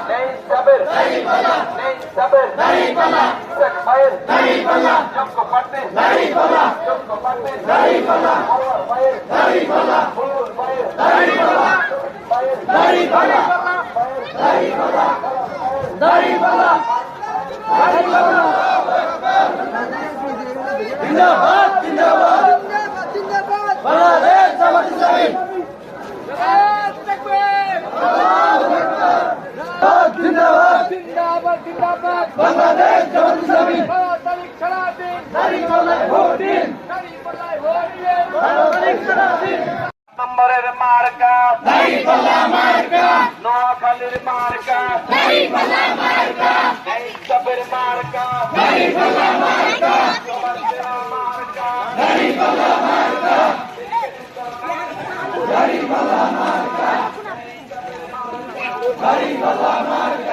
নেই সাবের নেই সাবের শেখ ভাইয়ের যোগ্য প্রার্থী যোগ্য প্রার্থী আমার ভাইয়ের বুলবুল ভাইয়ের জিন্দাবাদ জিন্দাবাদ বাংলাদেশ জামাত ইসলামী জিন্দাবাদ জিন্দাবাদ জিন্দাবাদ বাংলাদেশ জামাত ইসলামী 12 তারিখ সারাদিন দাঁড়িপাল্লায় ভোট দিন দাঁড়িপাল্লায় ভোট দিন 12 তারিখ সারাদিন নম্বরের মার্কা দাঁড়িপাল্লা মার্কা নোয়াখালীর মার্কা দাঁড়িপাল্লা মার্কা এই সাবের মার্কা দাঁড়িপাল্লা মার্কা সবার সেরা মার্কা দাঁড়িপাল্লা মার্কা দাঁড়িপাল্লা মার্কা দাঁড়িপাল্লা মার্কা